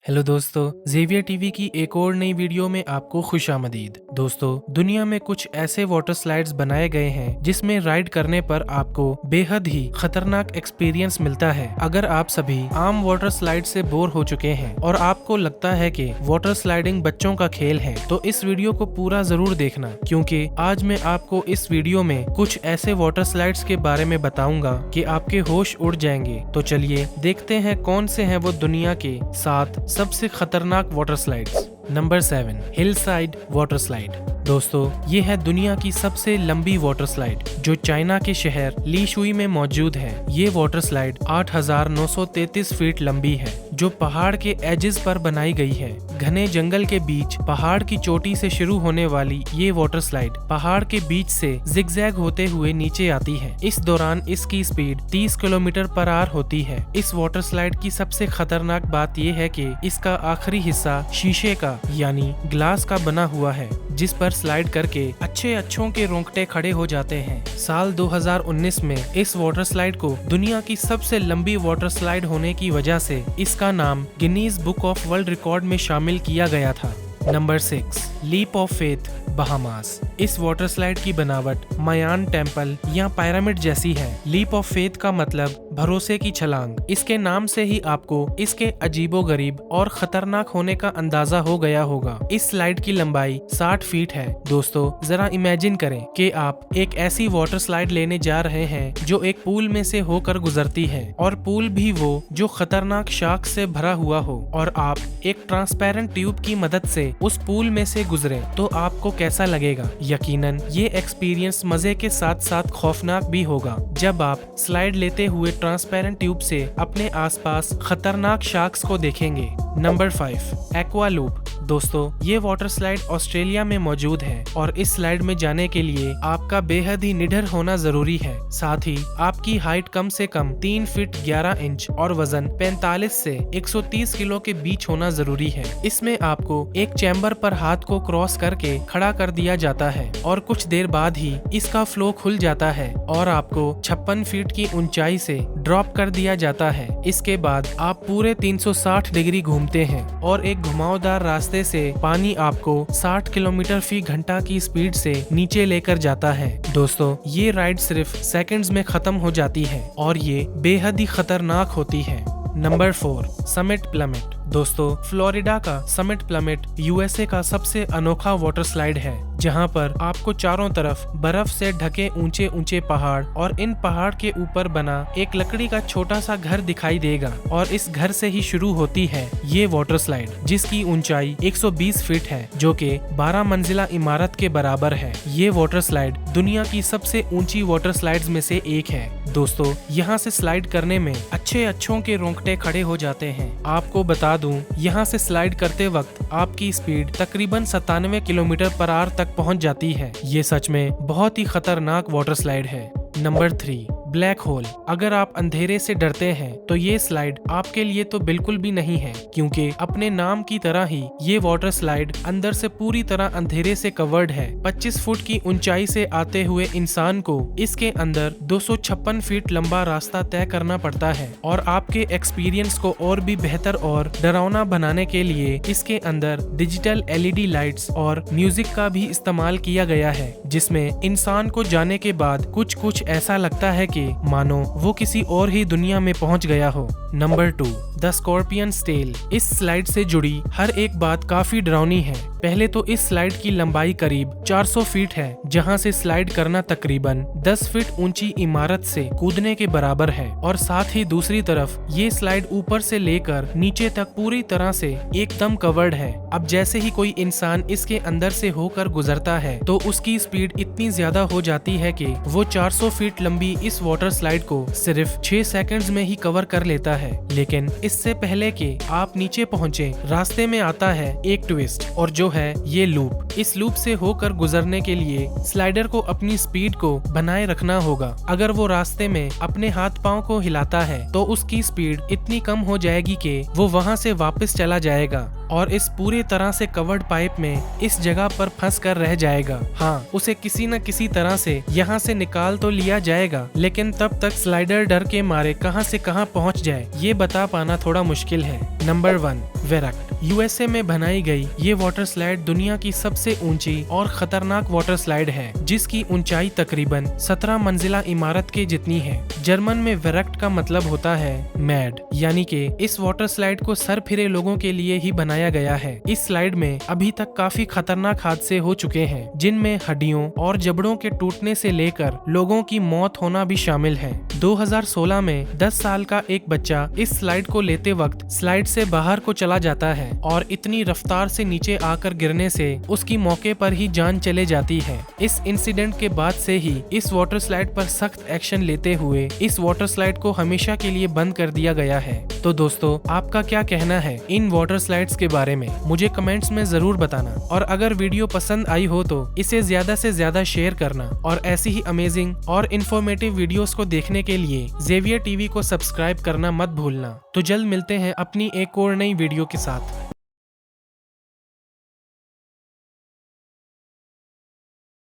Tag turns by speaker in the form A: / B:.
A: Hello दोस्तों, Xavier TV की एक और नई वीडियो में आपको खुशामदीद। दोस्तों, दुनिया में कुछ ऐसे वाटर स्लाइड्स बनाए गए हैं जिसमें राइड करने पर आपको बेहद ही खतरनाक एक्सपीरियंस मिलता है। अगर आप सभी आम वाटर स्लाइड से बोर हो चुके हैं और आपको लगता है कि वाटर स्लाइडिंग बच्चों का खेल है, तो इस वीडियो को पूरा जरूर देखना, क्योंकि आज मैं आपको इस वीडियो में कुछ ऐसे वाटर स्लाइड्स के बारे में बताऊंगा कि आपके होश उड़ जाएंगे। तो चलिए देखते हैं कौन से हैं वो दुनिया के 7 सबसे खतरनाक water slides. Number 7, hill side water slide. दोस्तों, ये है दुनिया की सबसे लंबी वाटर स्लाइड जो चाइना के शहर लीशुई में मौजूद है। ये वाटर स्लाइड 8,933 फीट लंबी है, जो पहाड़ के एजेस पर बनाई गई है। घने जंगल के बीच पहाड़ की चोटी से शुरू होने वाली ये वाटर स्लाइड पहाड़ के बीच से जिगजैग होते हुए नीचे आती है। इस दौरान इसकी स्पीड 30 किलोमीटर पर आवर होती है। इस वाटर स्लाइड की सबसे खतरनाक बात यह है कि इसका आखिरी हिस्सा शीशे का यानी ग्लास का बना हुआ है, जिस पर स्लाइड करके अच्छों के रोंगटे खड़े हो जाते हैं। साल 2019 में इस वाटर स्लाइड को दुनिया की सबसे लंबी वाटर स्लाइड होने की वजह से इसका नाम Guinness book of world record में शामिल किया गया था। Number 6, leap of faith Bahamas. इस वाटर स्लाइड की बनावट मायान टेम्पल या पिरामिड जैसी है। लीप ऑफ फेथ का मतलब भरोसे की छलांग। इसके नाम से ही आपको इसके अजीबोगरीब और खतरनाक होने का अंदाजा हो गया होगा। इस स्लाइड की लंबाई 60 फीट है। दोस्तों, जरा इमेजिन करें कि आप एक ऐसी वाटर स्लाइड लेने जा रहे हैं जो एक पूल में से होकर गुजरती है, और पूल भी वो जो खतरनाक शार्क से भरा हुआ हो, और आप एक ट्रांसपेरेंट ट्यूब की मदद से उस पूल में से गुजरे तो आपको कैसा लगेगा? यकीनन ये एक्सपीरियंस मजे के साथ साथ खौफनाक भी होगा जब आप स्लाइड लेते हुए ट्रांसपेरेंट ट्यूब से अपने आसपास खतरनाक शार्क्स को देखेंगे। Number 5, aqua loop. दोस्तों, ये वाटर स्लाइड ऑस्ट्रेलिया में मौजूद है, और इस स्लाइड में जाने के लिए आपका बेहद ही निडर होना जरूरी है। साथ ही आपकी हाइट कम से कम 3 फीट 11 इंच और वजन 45 से 130 किलो के बीच होना जरूरी है। इसमें आपको एक चैम्बर पर हाथ को क्रॉस करके खड़ा कर दिया जाता है, और कुछ देर बाद ही इसका फ्लो खुल जाता है और आपको 56 फीट की ऊंचाई से ड्रॉप कर दिया जाता है। इसके बाद आप पूरे 360 डिग्री घूमते हैं, और एक घुमावदार रास्ते से पानी आपको 60 किलोमीटर फी घंटा की स्पीड से नीचे लेकर जाता है। दोस्तों, ये राइड सिर्फ सेकंड्स में खत्म हो जाती है, और ये बेहद ही खतरनाक होती है। Number 4, summit plummet. दोस्तों, फ्लोरिडा का समिट प्लमेट यूएसए का सबसे अनोखा वाटर स्लाइड है, जहां पर आपको चारों तरफ बर्फ से ढके ऊंचे पहाड़ और इन पहाड़ के ऊपर बना एक लकड़ी का छोटा सा घर दिखाई देगा, और इस घर से ही शुरू होती है ये वाटर स्लाइड, जिसकी ऊंचाई 120 फीट है, जो कि 12 मंजिला इमारत के बराबर है। ये वाटर स्लाइड दुनिया की सबसे ऊंची वाटर स्लाइड्स में से एक है। दोस्तों, यहाँ से स्लाइड करने में अच्छों के रोंगटे खड़े हो जाते हैं। आपको बता दूं, यहाँ से स्लाइड करते वक्त आपकी स्पीड तकरीबन 97 किलोमीटर पर आवर तक पहुँच जाती है। ये सच में बहुत ही खतरनाक वाटर स्लाइड है। Number 3, black hole. अगर आप अंधेरे से डरते हैं तो ये स्लाइड आपके लिए तो बिल्कुल भी नहीं है, क्योंकि अपने नाम की तरह ही ये वाटर स्लाइड अंदर से पूरी तरह अंधेरे से कवर्ड है। 25 फुट की ऊंचाई से आते हुए इंसान को इसके अंदर 256 फीट लंबा रास्ता तय करना पड़ता है, और आपके एक्सपीरियंस को और भी बेहतर और डरावना बनाने के लिए इसके अंदर डिजिटल LED लाइट्स और म्यूजिक का भी इस्तेमाल किया गया है, जिसमें इंसान को जाने के बाद कुछ ऐसा लगता है कि मानो वो किसी और ही दुनिया में पहुंच गया हो। Number 2, the scorpion tail. इस स्लाइड से जुड़ी हर एक बात काफी डरावनी है। पहले तो इस स्लाइड की लंबाई करीब 400 फीट है, जहां से स्लाइड करना तकरीबन 10 फीट ऊंची इमारत से कूदने के बराबर है, और साथ ही दूसरी तरफ ये स्लाइड ऊपर से लेकर नीचे तक पूरी तरह से एकदम कवर्ड है। अब जैसे ही कोई इंसान इसके अंदर से होकर गुजरता है तो उसकी स्पीड इतनी ज्यादा हो जाती है कि वो 400 फीट लंबी इस वाटर स्लाइड को सिर्फ 6 सेकंड्स में ही कवर कर लेता है। लेकिन इससे पहले कि आप नीचे पहुंचे, रास्ते में आता है एक ट्विस्ट, और जो है ये लूप। इस लूप से होकर गुजरने के लिए स्लाइडर को अपनी स्पीड को बनाए रखना होगा। अगर वो रास्ते में अपने हाथ पांव को हिलाता है तो उसकी स्पीड इतनी कम हो जाएगी कि वो वहां से वापस चला जाएगा और इस पूरी तरह से कवर्ड पाइप में इस जगह पर फंस कर रह जाएगा। हाँ, उसे किसी न किसी तरह से यहाँ से निकाल तो लिया जाएगा, लेकिन तब तक स्लाइडर डर के मारे कहाँ से कहाँ पहुँच जाए ये बता पाना थोड़ा मुश्किल है। नंबर 1, वेरक्ट। यूएसए में बनाई गई ये वाटर स्लाइड दुनिया की सबसे ऊंची और खतरनाक वाटर स्लाइड है, जिसकी ऊंचाई तकरीबन 17 मंजिला इमारत के जितनी है। जर्मन में वेरक्ट का मतलब होता है मैड, यानी कि इस वाटर स्लाइड को सर फिरे लोगों के लिए ही बनाया गया है। इस स्लाइड में अभी तक काफी खतरनाक हादसे हो चुके हैं, जिनमें हड्डियों और जबड़ों के टूटने से लेकर लोगों की मौत होना भी शामिल है। 2016 में 10 साल का एक बच्चा इस स्लाइड को लेते वक्त स्लाइड से बाहर को चला जाता है और इतनी रफ्तार से नीचे आकर गिरने से उसकी मौके पर ही जान चले जाती है। इस इंसिडेंट के बाद से ही इस वाटर स्लाइड पर सख्त एक्शन लेते हुए इस वाटर स्लाइड को हमेशा के लिए बंद कर दिया गया है। तो दोस्तों, आपका क्या कहना है इन वाटर स्लाइड्स के बारे में? मुझे कमेंट्स में जरूर बताना, और अगर वीडियो पसंद आई हो तो इसे ज्यादा से ज्यादा शेयर करना, और ऐसी ही अमेजिंग और इन्फॉर्मेटिव वीडियोस को देखने के लिए ज़ेवियर टीवी को सब्सक्राइब करना मत भूलना। तो जल्द मिलते हैं अपनी एक और नई वीडियो के साथ।